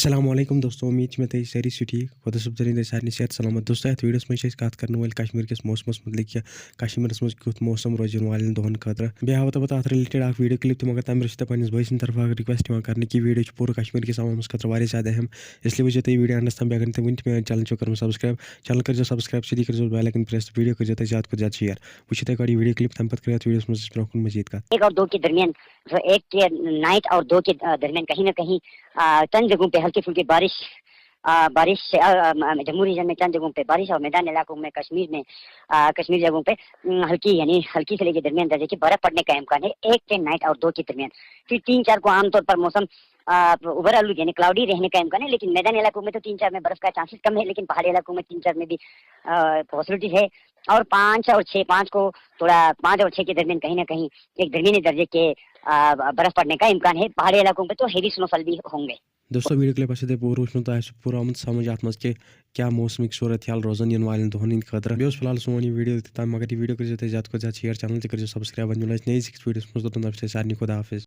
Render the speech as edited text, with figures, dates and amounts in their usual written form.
السلام علیکم دوستو امید میں تھی ساری ٹھیک خدا صب درین سارے صحت سلامت دوستو ات ویڈیوس مجھ کت کر کشمیر کس موسمس متعلق کشمیرس مز کت موسم روزن والن دہن خاطر بیٚیہِ ہاوو تۄہہِ بہٕ تتھ رِلیٹڈ اکھ ویڈیو کلپ تہِ مگر تمہِ برونٛہہ چھِ تۄہہِ پننِس بٲے سٕنٛدِ طرفہٕ اکھ رِکویسٹ یِوان کرنہٕ کہِ ویڈیو چھُ پوٗرٕ کشمیر کِس عوامس خٲطرٕ واریاہ زیادٕ اہم اسلیے وٕچھِو تُہۍ ویڈیو انڈس تام بیٚیہِ اگر نہٕ تُہۍ وٕنہِ تہِ میون چینل چھُو کوٚرمُت سبسکرایب چینل کٔرۍزیو سبسکرایب سۭتی کٔرۍزیو بیل آیکن پریس تہٕ ویڈیو کٔرۍزیو تُہۍ زیادٕ کھۄتہٕ زیادٕ شیر وٕچھِو تُہۍ گۄڈٕ یہِ ویڈیو کلپ تمہِ پتہٕ کٔرِو اتھ ویڈیوس منٛز أسۍ برونٛہہ کُن مزیٖد کتھ ایک اور دو کے درمیان ایک کے نائٹ اور دو کے درمیان کہیں نہ کہیں چند جگہوں پہ ہلکی پھلکی بارش سے جموں ریجن میں چند جگہوں پہ بارش اور میدان علاقوں میں کشمیر جگہوں پہ ہلکی یعنی ہلکی سے لے کے درمیان درجے کی برف پڑنے کا امکان ہے ایک کے نائٹ اور دو کے درمیان. پھر 3-4 کو عام طور پر موسم اوور آل یعنی کلاؤڈی رہنے کا امکان ہے لیکن میدانی علاقوں میں تو 3-4 میں برف کا چانسز کم ہے لیکن پہاڑی علاقوں میں 3-4 میں بھی پاسبلٹی ہے. اور 5 اور 6 5 کو تھوڑا 5 اور 6 کے درمیان کہیں نہ کہیں ایک درمیانی درجے کے برف پڑنے کا امکان ہے. پہاڑی علاقوں میں تو ہیوی سنو فال بھی ہوں گے. دوستو ویڈیو کلپ آسہِ تۄہہِ پوٗرٕ وٕچھمُت تۄہہِ آسہِ پوٗرٕ آمُت سمجھ اتھ منٛز کہِ کیٛاہ موسمٕکۍ صوٗرت حال روزن یِنہٕ والٮ۪ن دۄہن ہٕنٛدۍ خٲطرٕ بیٚیہِ اوس فِلحال سون یہِ ویڈیو تہِ تام مگر یہِ ویڈیو کٔرۍزیو تُہۍ زیادٕ کھۄتہٕ زیادٕ شیر چینل تہِ کٔرۍزیو سبسکرایب وۄنۍ مِلو أسۍ نٔیِس أکِس ویڈیوس منٛز توٚتام دپہٕ بہٕ تۄہہِ سارنٕے خۄدا حافظ.